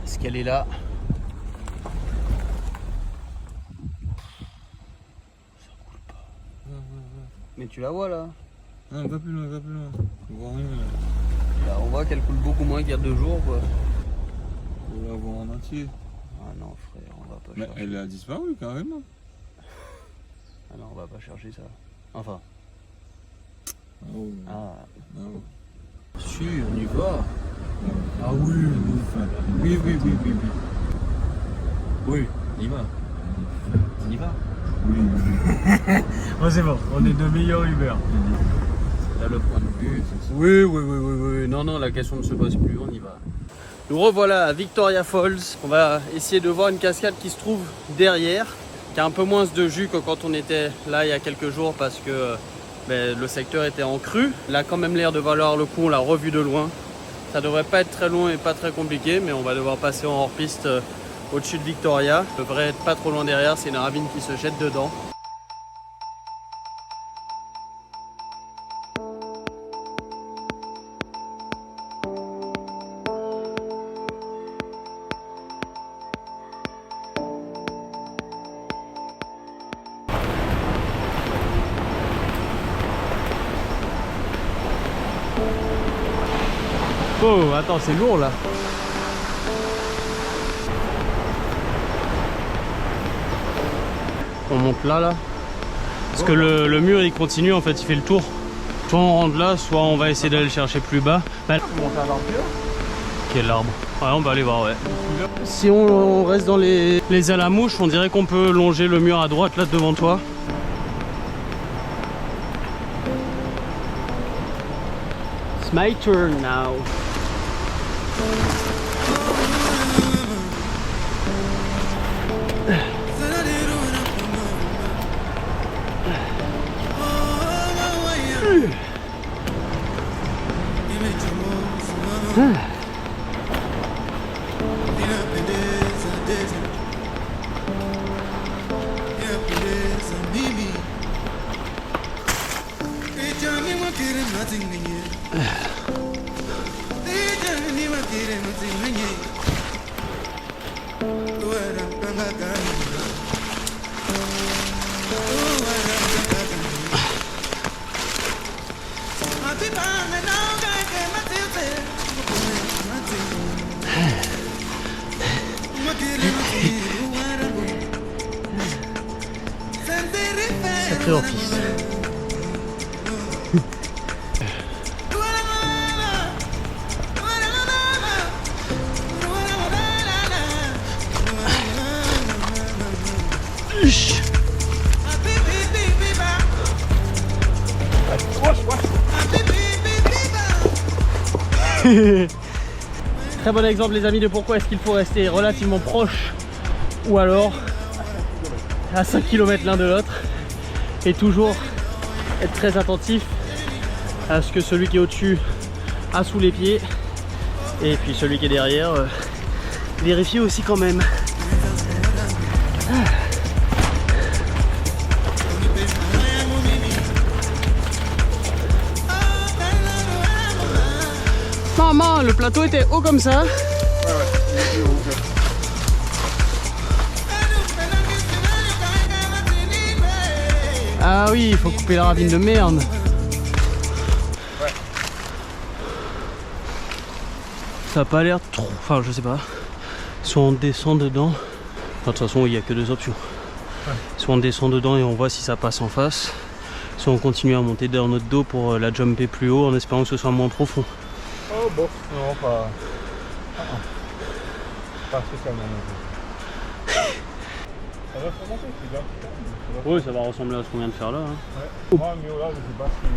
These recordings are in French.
Est-ce qu'elle est là? Ça coule pas. Mais tu la vois là? Non, va plus loin, va plus loin. On voit rien là. Là, on voit qu'elle coule beaucoup moins qu'il y a 2 jours quoi. On va la voir en entier. Ah non frère, on va pas Mais chercher. elle a disparu carrément. Ah non, on va pas chercher ça. Enfin. Oh. Ah. Oh. Si, on y va. Ah oui, oui, oui, oui, oui, oui. Oui, on y va. On y va. Oui. Oh c'est bon, on est de meilleure humeur. Là le point de vue. Oui, oui, oui, oui, oui. Non, non, la question ne se pose plus, on y va. Nous revoilà à Victoria Falls. On va essayer de voir une cascade qui se trouve derrière, qui a un peu moins de jus que quand on était là il y a quelques jours parce que le secteur était en crue. Il a quand même l'air de valoir le coup, on l'a revu de loin. Ça devrait pas être très long et pas très compliqué, mais on va devoir passer en hors-piste au-dessus de Victoria. Ça devrait être pas trop loin derrière, c'est une ravine qui se jette dedans. Oh, attends, c'est lourd là. On monte là. Parce que le mur il continue en fait, il fait le tour. Soit on rentre là, soit on va essayer d'aller le chercher plus bas. Quel arbre? Ouais, on va aller voir, ouais. Si on reste dans les ailes à mouche, on dirait qu'on peut longer le mur à droite là devant toi. It's my turn now. Sacré hors-piste. Très bon exemple les amis de pourquoi est-ce qu'il faut rester relativement proche ou alors à 5 km l'un de l'autre et toujours être très attentif à ce que celui qui est au-dessus a sous les pieds et puis celui qui est derrière vérifie aussi quand même. Maman, le plateau était haut comme ça. Ah oui, il faut couper la ravine de merde. Ouais. Ça a pas l'air trop... Enfin, je sais pas. Soit on descend dedans... Enfin, de toute façon, il n'y a que 2 options. Ouais. Soit on descend dedans et on voit si ça passe en face. Soit on continue à monter dans notre dos pour la jumper plus haut en espérant que ce soit moins profond. Oh bon, non, pas... Pas spécialement non plus. Ça va remonter, c'est bien. Oui, ça va ressembler à ce qu'on vient de faire là. Hein. Ouais. Moi, mais là, je sais pas si...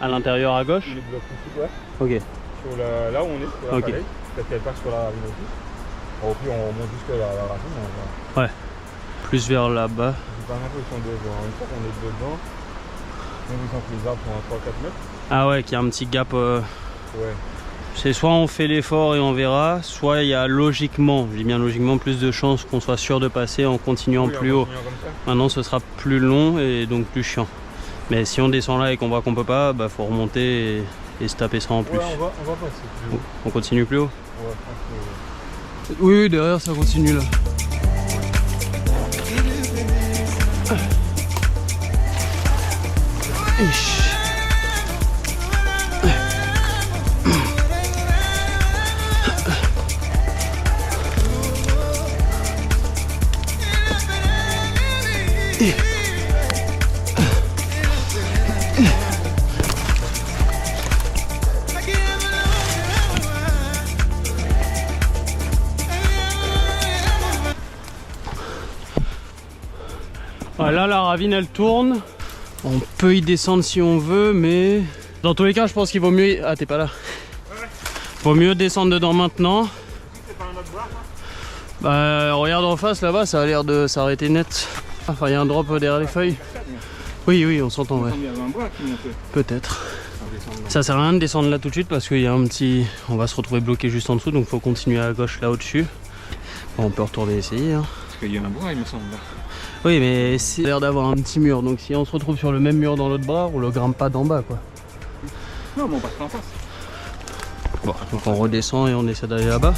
À l'intérieur à gauche? Il est bloqué ici, ouais. Ok. Sur là où on est, sur la okay. Falaise, peut-être qu'elle passe sur la ravine aussi. Bon, au pire, on monte jusqu'à la ravine. Ouais. Plus vers là-bas. J'ai pas l'impression de voir. Une fois qu'on est dedans, on sent que les arbres sont à 3-4 mètres. Ah ouais, qu'il y a un petit gap. Ouais. C'est soit on fait l'effort et on verra, soit il y a logiquement, je dis bien logiquement, plus de chances qu'on soit sûr de passer en continuant plus haut. Maintenant ce sera plus long et donc plus chiant. Mais si on descend là et qu'on voit qu'on peut pas, bah faut remonter et se taper ça en plus. Ouais, on va passer. On continue plus haut? Ouais, je pense que... Oui, derrière ça continue là. Là la ravine elle tourne, on peut y descendre si on veut, mais dans tous les cas je pense qu'il vaut mieux... Ah t'es pas là. Vaut mieux descendre dedans maintenant. C'est pas un autre bois, Bah regarde en face là-bas, ça a l'air de s'arrêter net. Enfin il y a un drop derrière les feuilles. Oui on s'entend, ouais. Il y avait un bois qui montait. Peut-être. Ça sert à rien de descendre là tout de suite parce qu'il y a un petit... On va se retrouver bloqué juste en dessous, donc faut continuer à gauche là au-dessus. Bon, on peut retourner essayer. Hein. Parce qu'il y a un bois il me semble là. Oui mais c'est l'air d'avoir un petit mur, donc si on se retrouve sur le même mur dans l'autre bras, on le grimpe pas d'en bas quoi. Non mais on passe pas en face. Bon, donc on redescend et on essaie d'aller là-bas.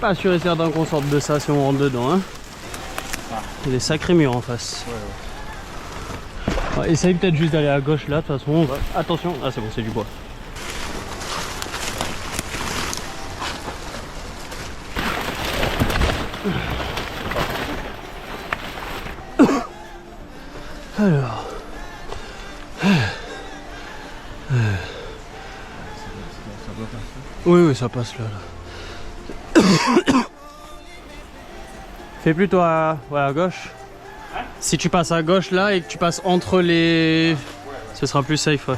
Pas sûr et certain qu'on sorte de ça si on rentre dedans. Hein. Il y a des sacrés murs en face. Ouais, essaye peut-être juste d'aller à gauche là, de toute façon. Attention, ah c'est bon, c'est du bois. Alors. Oui, ça passe là. Fais plutôt à gauche. Si tu passes à gauche là et que tu passes entre les... Ce sera plus safe, ouais.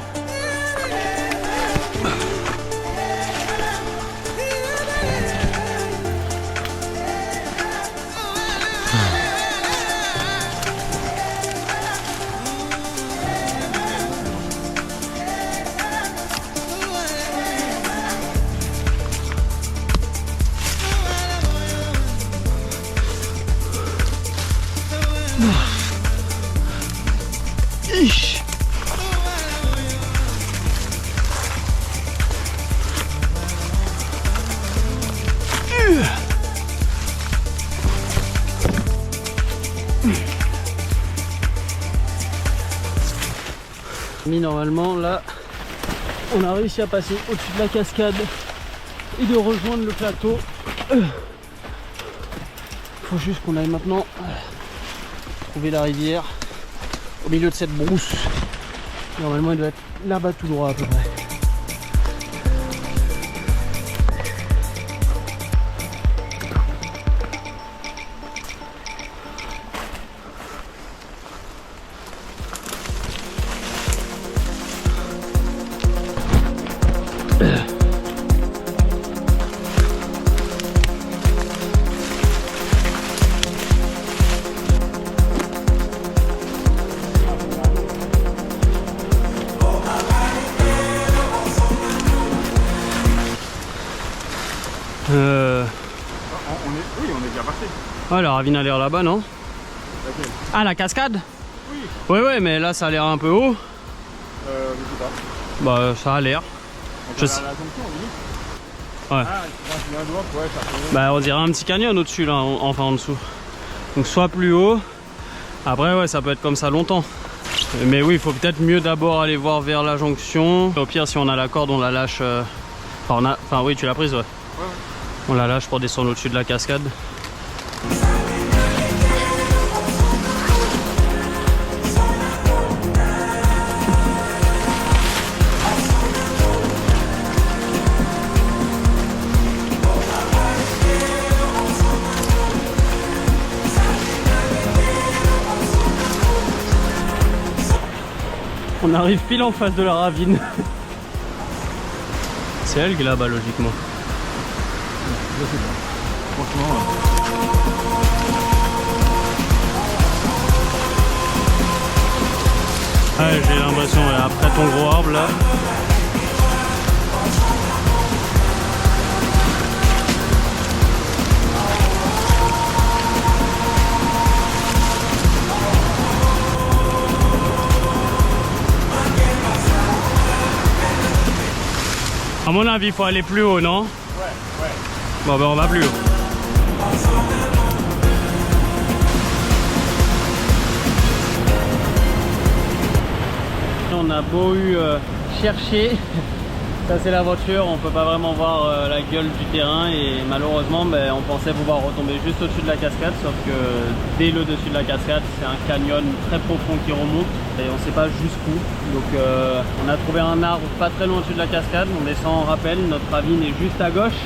Normalement là on a réussi à passer au-dessus de la cascade et de rejoindre le plateau. Faut juste qu'on aille maintenant trouver la rivière au milieu de cette brousse. Normalement il doit être là-bas tout droit à peu près. Oui, on est déjà passé. Ouais, la ravine a l'air là-bas, non? Laquelle? Ah, la cascade? Oui. Ouais, mais là ça a l'air un peu haut. Je sais pas. Bah, ça a l'air. On va à la jonction, limite. Ouais. Ah, tu un doigt, ouais, ça fait... Bah, on dirait un petit canyon au-dessus, là, enfin en dessous. Donc, soit plus haut. Après, ouais, ça peut être comme ça longtemps. Mais oui, il faut peut-être mieux d'abord aller voir vers la jonction. Au pire, si on a la corde, on la lâche. Enfin, oui, tu l'as prise, ouais. Ouais. On la lâche pour descendre au-dessus de la cascade. On arrive pile en face de la ravine. C'est elle qui est là-bas logiquement. Je sais pas. Franchement. Ouais, j'ai l'impression, après ton gros arbre là. À mon avis, il faut aller plus haut, non? Ouais. Bon, ben on va plus haut. On a beau chercher, ça c'est la voiture, on peut pas vraiment voir la gueule du terrain et malheureusement on pensait pouvoir retomber juste au-dessus de la cascade, sauf que dès le dessus de la cascade c'est un canyon très profond qui remonte et on sait pas jusqu'où. Donc on a trouvé un arbre pas très loin au-dessus de la cascade, on descend en rappel, notre ravine est juste à gauche,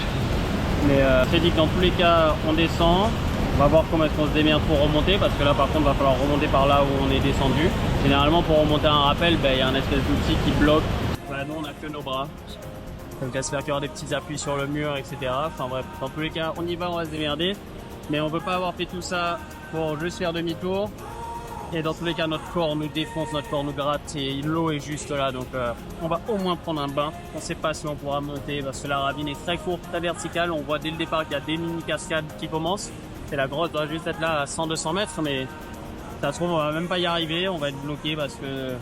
mais c'est dit que dans tous les cas on descend. On va voir comment est-ce qu'on se démerde pour remonter, parce que là par contre il va falloir remonter par là où on est descendu. Généralement pour remonter un rappel, il y a un espèce d'outil qui bloque. Voilà, nous on a que nos bras. Donc j'espère qu'il y aura des petits appuis sur le mur, etc. Enfin bref, dans tous les cas on y va, on va se démerder. Mais on peut pas avoir fait tout ça pour juste faire demi-tour. Et dans tous les cas notre corps nous défonce, notre corps nous gratte et l'eau est juste là. Donc on va au moins prendre un bain. On sait pas si on pourra monter parce que la ravine est très courte, très verticale. On voit dès le départ qu'il y a des mini cascades qui commencent. Et la grosse doit juste être là à 100-200 mètres, mais ça se trouve on va même pas y arriver, on va être bloqué parce que...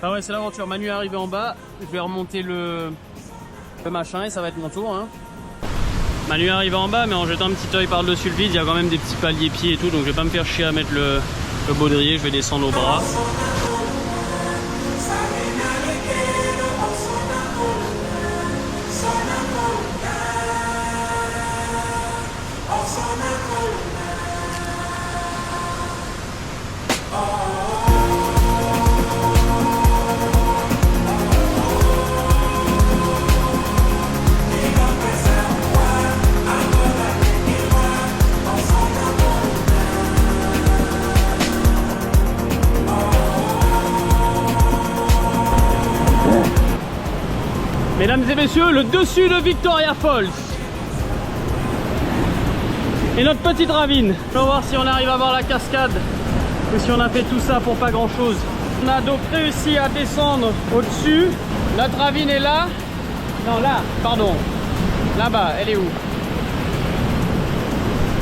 Ah ouais, c'est l'aventure. Manu est arrivé en bas, je vais remonter le machin et ça va être mon tour. Hein. Manu est arrivé en bas, mais en jetant un petit œil par-dessus le vide, il y a quand même des petits paliers pieds et tout, donc je vais pas me faire chier à mettre le baudrier, je vais descendre au bras. Mesdames et messieurs, le dessus de Victoria Falls et notre petite ravine. On va voir si on arrive à voir la cascade ou si on a fait tout ça pour pas grand chose. On a donc réussi à descendre au-dessus. Notre ravine est là. Non, là, pardon. Là-bas, elle est où?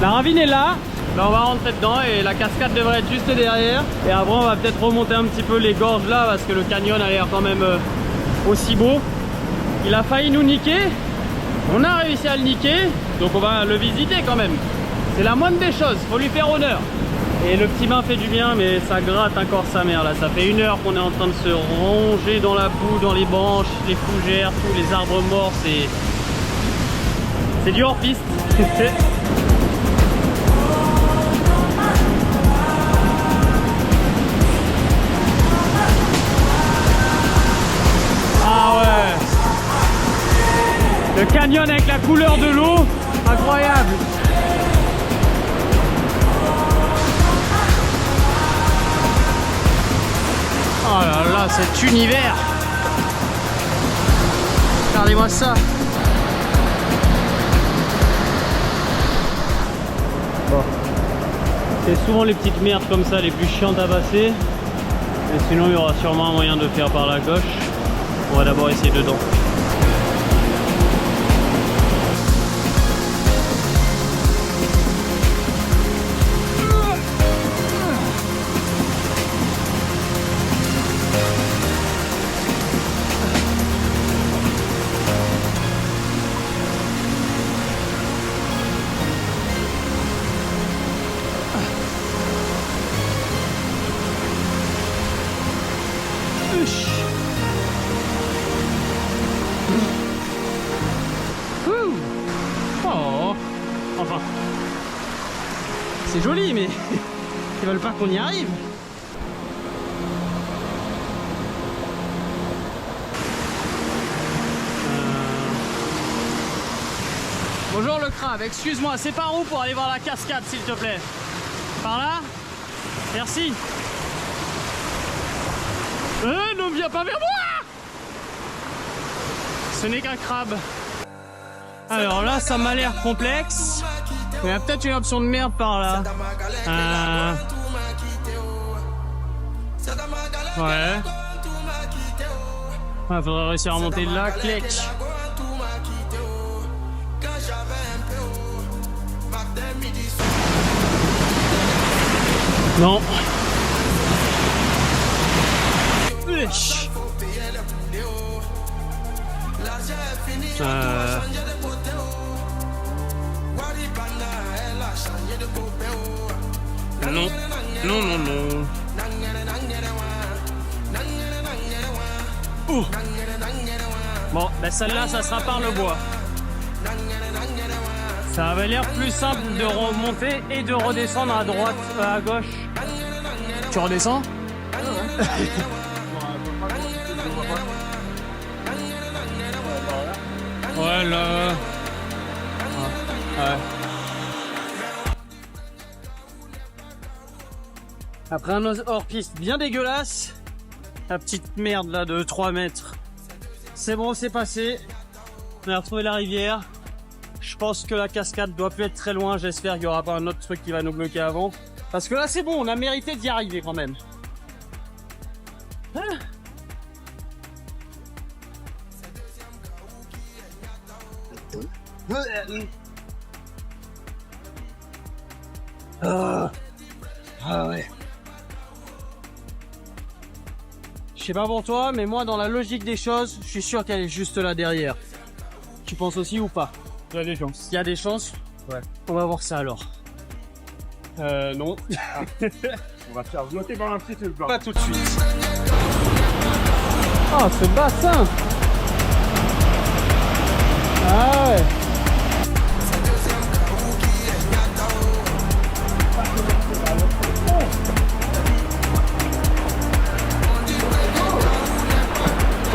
La ravine est là. Là, on va rentrer dedans et la cascade devrait être juste derrière. Et après, on va peut-être remonter un petit peu les gorges là parce que le canyon a l'air quand même aussi beau. Il a failli nous niquer, on a réussi à le niquer, donc on va le visiter quand même. C'est la moindre des choses, faut lui faire honneur. Et le petit bain fait du bien, mais ça gratte encore sa mère là. Ça fait 1 heure qu'on est en train de se ronger dans la boue, dans les branches, les fougères, tous les arbres morts, c'est du hors-piste. Ah ouais. Le canyon avec la couleur de l'eau, incroyable. Oh là là, cet univers. Regardez-moi ça. Bon. C'est souvent les petites merdes comme ça, les plus chiantes à passer. Mais sinon, il y aura sûrement un moyen de faire par la gauche. On va d'abord essayer dedans. Oh, enfin, c'est joli, mais ils veulent pas qu'on y arrive. Bonjour le crabe, excuse-moi, c'est par où pour aller voir la cascade s'il te plaît? Par là? Merci. Ne viens pas vers moi! Ce n'est qu'un crabe. Alors là, ça m'a l'air complexe. Il y a peut-être une option de merde par là. Ouais. Il faudrait réussir à remonter là, clic. Non. Uch. Non, non, non, non. Ouh. Bon, ben celle-là, ça sera par le bois. Ça avait l'air plus simple de remonter et de redescendre à droite, à gauche. Tu redescends? Ouais, là. Ouais. Après un hors-piste bien dégueulasse, la petite merde là de 3 mètres. C'est bon, c'est passé. On a retrouvé la rivière. Je pense que la cascade doit plus être très loin. J'espère qu'il n'y aura pas un autre truc qui va nous bloquer avant. Parce que là, c'est bon, on a mérité d'y arriver quand même. Hein? Ah ouais. Je sais pas pour toi, mais moi, dans la logique des choses, je suis sûr qu'elle est juste là derrière. Tu penses aussi ou pas? Il y a des chances. Il y a des chances? Ouais. On va voir ça alors. Non. On va se faire bloquer par un petit truc. Pas tout de suite. Oh, ce bassin! Ah ouais!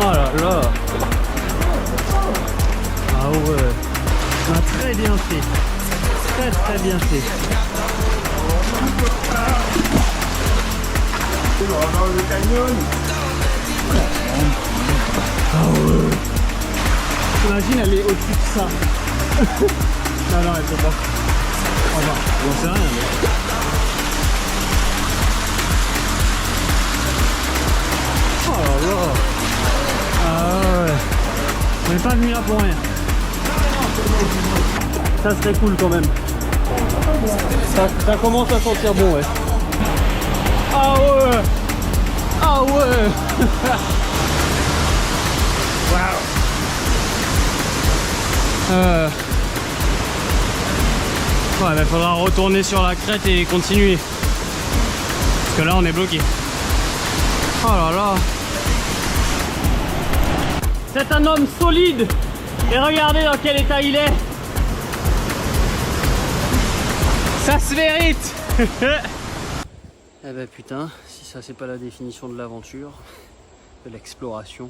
Oh là là! Ah ouais! On a très bien fait. Très très bien fait. Dans le canyon. Ah ouais! T'imagines, elle est au-dessus de ça. Non, non, elle peut pas. Enfin, j'en sais rien. Mais... Oh là là! Ah ouais! On n'est pas venu là pour rien. Ça serait cool quand même. Ça commence à sentir bon, ouais. Ah ouais! Ah ouais! Waouh! Ouais, mais faudra retourner sur la crête et continuer. Parce que là, on est bloqué. Oh là là! C'est un homme solide! Et regardez dans quel état il est! Ça se mérite! Eh ben putain, si ça c'est pas la définition de l'aventure, de l'exploration.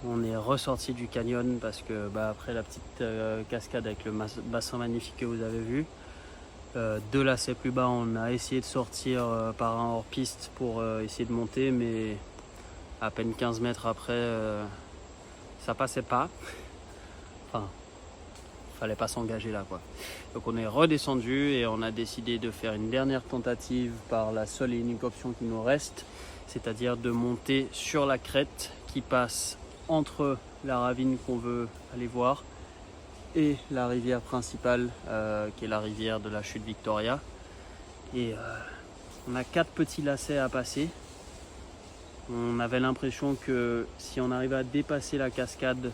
On est ressorti du canyon parce que après la petite cascade avec le bassin magnifique que vous avez vu, de lacets plus bas, on a essayé de sortir par un hors-piste pour essayer de monter, mais à peine 15 mètres après, ça passait pas. Enfin, fallait pas s'engager là quoi. Donc on est redescendu et on a décidé de faire une dernière tentative par la seule et unique option qui nous reste, c'est-à-dire de monter sur la crête qui passe entre la ravine qu'on veut aller voir et la rivière principale qui est la rivière de la chute Victoria. Et on a 4 petits lacets à passer. On avait l'impression que si on arrivait à dépasser la cascade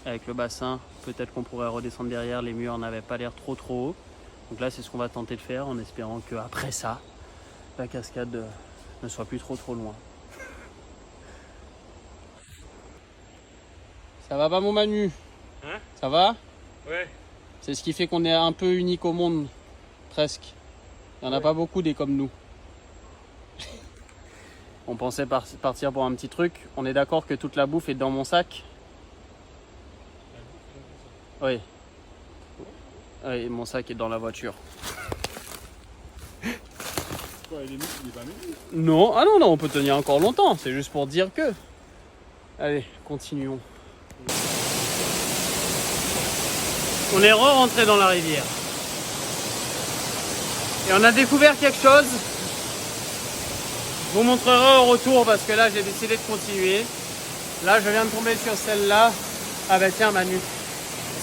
avec le bassin, peut-être qu'on pourrait redescendre derrière, les murs n'avaient pas l'air trop haut. Donc là c'est ce qu'on va tenter de faire en espérant qu'après ça, la cascade ne soit plus trop loin. Ça va pas mon Manu? Hein? Ça va? Ouais. C'est ce qui fait qu'on est un peu unique au monde, presque. Il n'y en a pas beaucoup des comme nous. On pensait partir pour un petit truc. On est d'accord que toute la bouffe est dans mon sac? Oui. Oui, mon sac est dans la voiture. Quoi, il est pas mis? Non, ah non, non, on peut tenir encore longtemps. C'est juste pour dire que... Allez, continuons. On est re-rentré dans la rivière. Et on a découvert quelque chose. Je vous montrerai au retour parce que là j'ai décidé de continuer. Là je viens de tomber sur celle-là. Ah bah tiens Manu.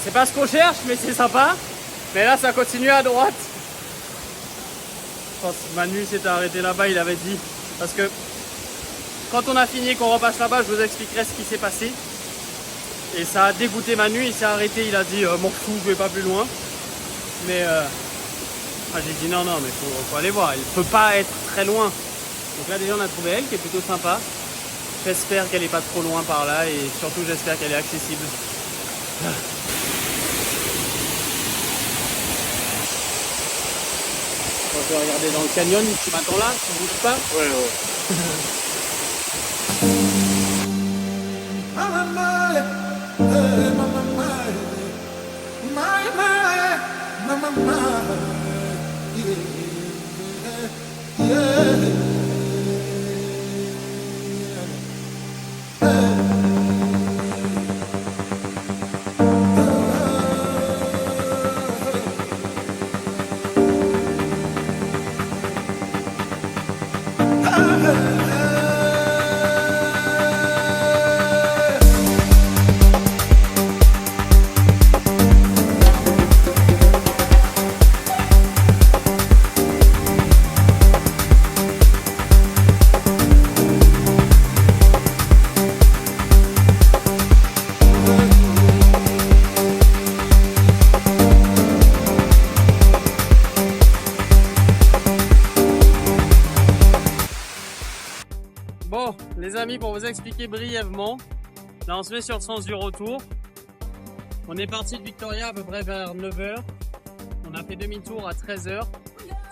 C'est pas ce qu'on cherche mais c'est sympa. Mais là ça continue à droite. Quand Manu s'était arrêté là-bas, il avait dit. Parce que quand on a fini, qu'on repasse là-bas, je vous expliquerai ce qui s'est passé. Et ça a dégoûté Manu, il s'est arrêté, il a dit m'en fous, je vais pas plus loin. Mais j'ai dit non, mais faut aller voir, il peut pas être très loin. Donc là déjà on a trouvé elle qui est plutôt sympa. J'espère qu'elle est pas trop loin par là et surtout j'espère qu'elle est accessible. On peut regarder dans le canyon, tu m'attends là, tu bouges pas? Ouais. Bon, les amis, pour vous expliquer brièvement, là on se met sur le sens du retour. On est parti de Victoria à peu près vers 9h. On a fait demi-tour à 13h,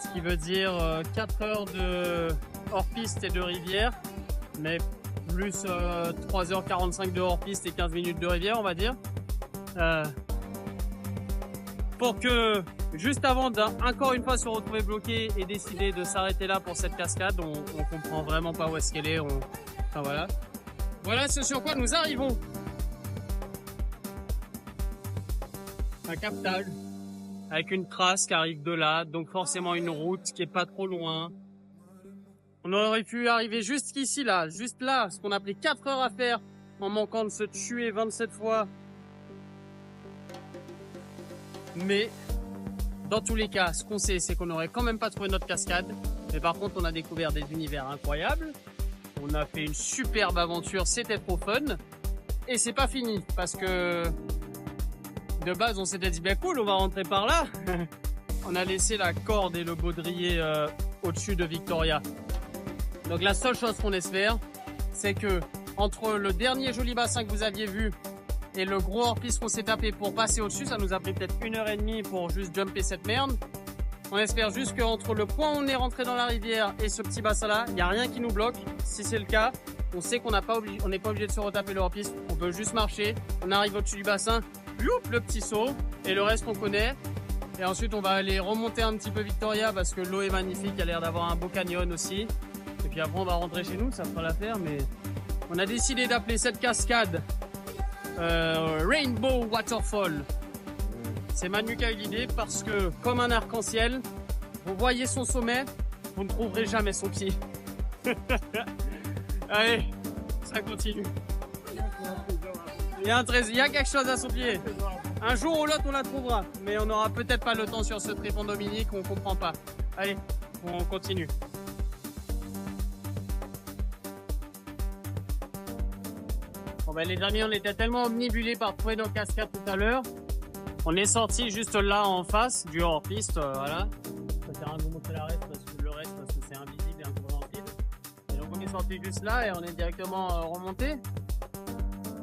ce qui veut dire 4 heures de hors-piste et de rivière, mais plus 3h45 de hors-piste et 15 minutes de rivière, on va dire. Pour que, juste avant encore une fois se retrouver bloqué et décider de s'arrêter là pour cette cascade, on comprend vraiment pas où est-ce qu'elle est. Enfin voilà. Voilà ce sur quoi nous arrivons. Un captage avec une trace qui arrive de là, donc forcément une route qui est pas trop loin. On aurait pu arriver jusqu'ici là, juste là, ce qu'on appelait 4 heures à faire en manquant de se tuer 27 fois. Mais dans tous les cas, ce qu'on sait, c'est qu'on n'aurait quand même pas trouvé notre cascade. Mais par contre, on a découvert des univers incroyables. On a fait une superbe aventure, c'était trop fun. Et c'est pas fini, parce que de base, on s'était dit, bien cool, on va rentrer par là. On a laissé la corde et le baudrier au-dessus de Victoria. Donc la seule chose qu'on espère, c'est que entre le dernier joli bassin que vous aviez vu et le gros hors-piste qu'on s'est tapé pour passer au-dessus, ça nous a pris peut-être 1h30 pour juste jumper cette merde. On espère juste qu'entre le point où on est rentré dans la rivière et ce petit bassin là, il n'y a rien qui nous bloque. Si c'est le cas, on sait qu'on n'est pas obligé de se retaper le hors-piste, on peut juste marcher, on arrive au-dessus du bassin, youp, le petit saut, et le reste on connaît. Et ensuite on va aller remonter un petit peu Victoria parce que l'eau est magnifique, il y a l'air d'avoir un beau canyon aussi. Et puis après on va rentrer chez nous, ça fera l'affaire, mais on a décidé d'appeler cette cascade Rainbow Waterfall. C'est Manu qui a eu l'idée parce que comme un arc-en-ciel, vous voyez son sommet, vous ne trouverez jamais son pied. Allez, ça continue. Il y a quelque chose à son pied. Un jour ou l'autre on la trouvera, mais on n'aura peut-être pas le temps sur ce tripon Dominique, on comprend pas. Allez, on continue. Bon ben les amis, on était tellement omnibulés par trouver nos cascades tout à l'heure. On est sorti juste là en face du hors-piste, voilà. Ça sert à rien de vous montrer le reste parce que c'est invisible et incompréhensible. Et donc on est sorti juste là et on est directement remonté.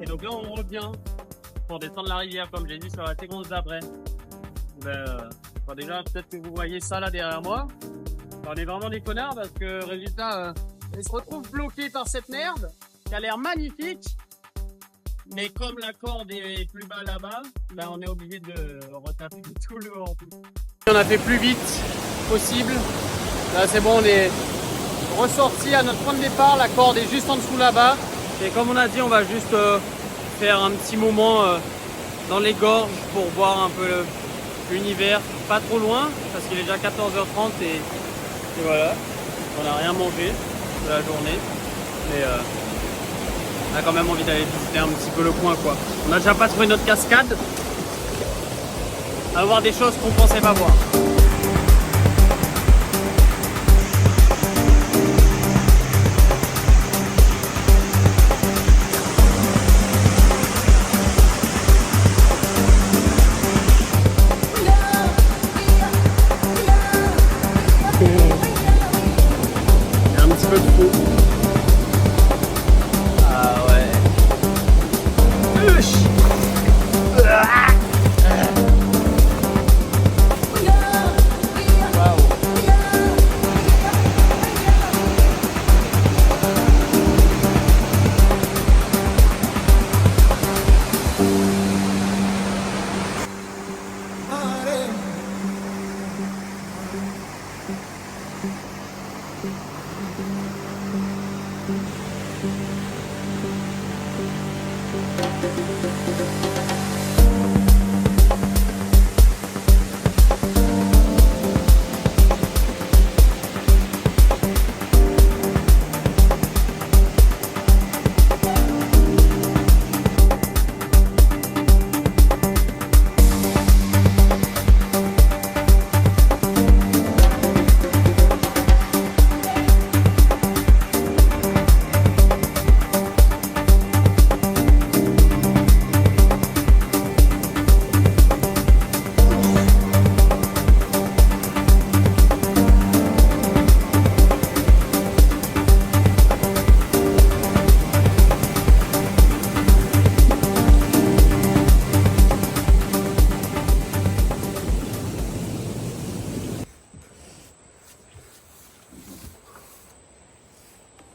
Et donc là on revient pour descendre la rivière comme j'ai dit sur la séquence d'après. Déjà peut-être que vous voyez ça là derrière moi. On est vraiment des connards parce que résultat, on se retrouve bloqué par cette merde qui a l'air magnifique. Mais comme la corde est plus bas là-bas, ben on est obligé de retaper tout le hors. On a fait plus vite possible. Là c'est bon, on est ressorti à notre point de départ. La corde est juste en dessous là-bas. Et comme on a dit, on va juste faire un petit moment dans les gorges pour voir un peu l'univers, pas trop loin parce qu'il est déjà 14h30 et voilà, on n'a rien mangé de la journée, mais on a quand même envie d'aller visiter un petit peu le coin quoi. On n'a déjà pas trouvé notre cascade, à voir des choses qu'on pensait pas voir.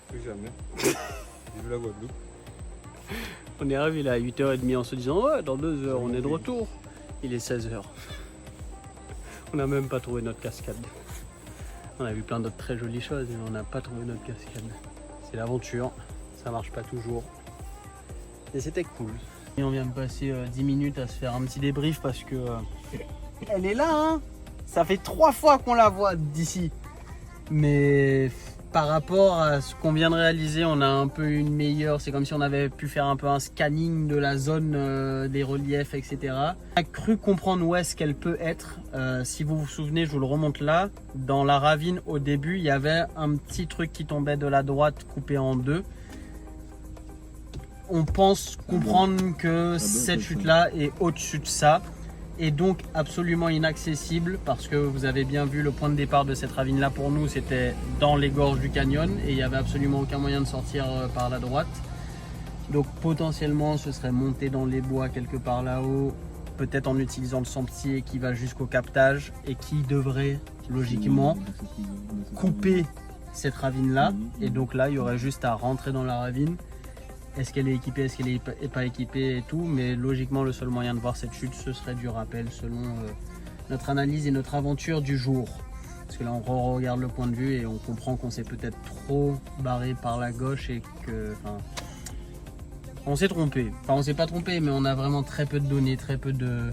Plus jamais. Vive la Guadeloupe. On est arrivé là à 8h30 en se disant ouais, dans 2 heures on est de retour. Il est 16h. On n'a même pas trouvé notre cascade. On a vu plein d'autres très jolies choses mais on n'a pas trouvé notre cascade. C'est l'aventure, ça marche pas toujours. Et c'était cool. Et on vient de passer 10 minutes à se faire un petit débrief parce que elle est là hein. Ça fait 3 fois qu'on la voit d'ici. Mais par rapport à ce qu'on vient de réaliser, on a un peu une meilleure, c'est comme si on avait pu faire un peu un scanning de la zone, des reliefs, etc. On a cru comprendre où est-ce qu'elle peut être. Si vous vous souvenez, je vous le remonte là. Dans la ravine, au début, il y avait un petit truc qui tombait de la droite, coupé en deux. On pense comprendre que cette chute-là est au-dessus de ça. Et donc absolument inaccessible parce que vous avez bien vu le point de départ de cette ravine là pour nous c'était dans les gorges du canyon et il n'y avait absolument aucun moyen de sortir par la droite. Donc potentiellement ce serait monter dans les bois quelque part là-haut, peut-être en utilisant le sentier qui va jusqu'au captage et qui devrait logiquement couper cette ravine là. Et donc là il y aurait juste à rentrer dans la ravine. Est-ce qu'elle est équipée, est-ce qu'elle n'est pas équipée et tout, mais logiquement le seul moyen de voir cette chute ce serait du rappel selon notre analyse et notre aventure du jour. Parce que là on regarde le point de vue et on comprend qu'on s'est peut-être trop barré par la gauche et que on s'est trompé. Enfin on s'est pas trompé mais on a vraiment très peu de données, très peu de...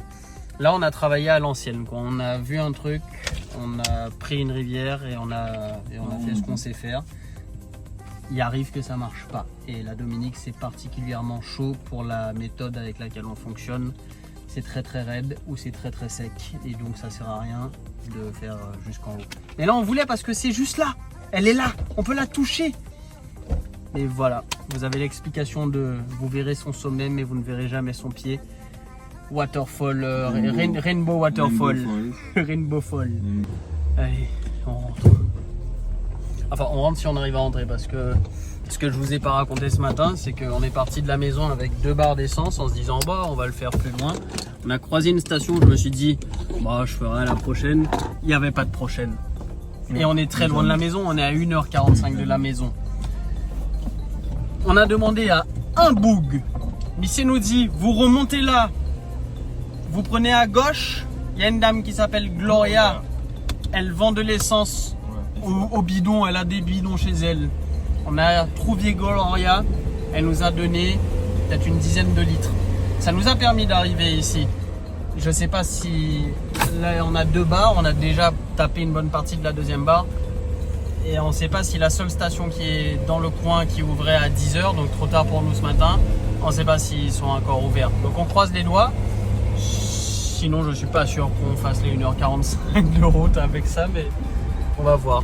Là on a travaillé à l'ancienne, on a vu un truc, on a pris une rivière et on a fait ce qu'on sait faire. Il arrive que ça marche pas et la Dominique c'est particulièrement chaud pour la méthode avec laquelle on fonctionne. C'est très raide ou c'est très sec et donc ça sert à rien de faire jusqu'en haut. Mais là on voulait parce que c'est juste là, elle est là, on peut la toucher. Et voilà, vous avez l'explication de, vous verrez son sommet mais vous ne verrez jamais son pied. Waterfall, Rainbow Waterfall, Rainbow Fall. Allez, on rentre. Enfin on rentre si on arrive à rentrer parce que ce que je vous ai pas raconté ce matin c'est qu'on est parti de la maison avec 2 barres d'essence en se disant bah on va le faire plus loin. On a croisé une station, je me suis dit bah je ferai la prochaine, il n'y avait pas de prochaine. Et on est très loin de la maison, on est à 1h45 de la maison. On a demandé à un boug, Missé nous dit vous remontez là, vous prenez à gauche, il y a une dame qui s'appelle Gloria, elle vend de l'essence. Au bidon, elle a des bidons chez elle. On a trouvé Gloria, elle nous a donné peut-être une dizaine de litres. Ça nous a permis d'arriver ici. Je sais pas si... Là, on a 2 bars. On a déjà tapé une bonne partie de la deuxième barre. Et on sait pas si la seule station qui est dans le coin qui ouvrait à 10h, donc trop tard pour nous ce matin, on sait pas s'ils sont encore ouverts. Donc on croise les doigts. Sinon, je suis pas sûr qu'on fasse les 1h45 de route avec ça, mais on va voir.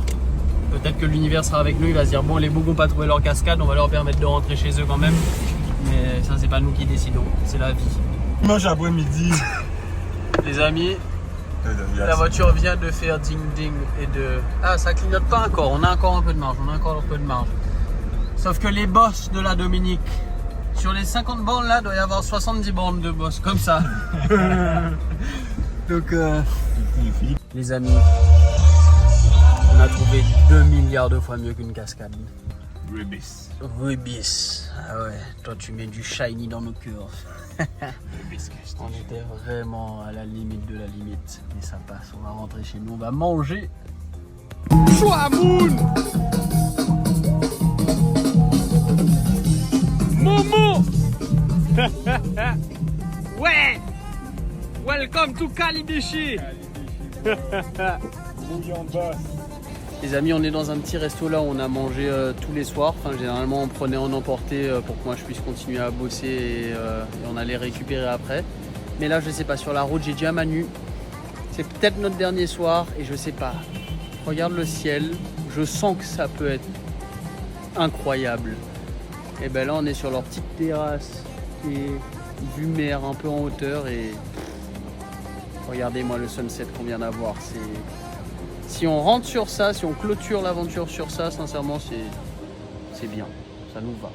Peut-être que l'univers sera avec nous, il va se dire bon, les bougs n'ont pas trouvé leur cascade, on va leur permettre de rentrer chez eux quand même. Mais ça, c'est pas nous qui décidons, c'est la vie. Dimanche après-midi. Les amis, la voiture vient de faire ding ding et de... Ah, ça clignote pas encore, on a encore un peu de marge, Sauf que les bosses de la Dominique, sur les 50 bornes là, il doit y avoir 70 bornes de bosses, comme ça. Donc, les amis, on a trouvé 2 milliards de fois mieux qu'une cascade. Rubis. Rubis. Ah ouais, toi tu mets du shiny dans nos cœurs. On était vraiment à la limite de la limite. Mais ça passe, on va rentrer chez nous, on va manger. Chouamoun Momo. Ouais. Welcome to Kalibishi. Bouillon boss. Les amis, on est dans un petit resto là où on a mangé tous les soirs. Enfin, généralement, on prenait en emporté pour que moi je puisse continuer à bosser et on allait récupérer après. Mais là, je sais pas, sur la route, j'ai dit à Manu, c'est peut-être notre dernier soir et je sais pas. Regarde le ciel, je sens que ça peut être incroyable. Et ben là, on est sur leur petite terrasse et vue mer un peu en hauteur et regardez-moi le sunset qu'on vient d'avoir. Si on rentre sur ça, si on clôture l'aventure sur ça, sincèrement, c'est bien. Ça nous va.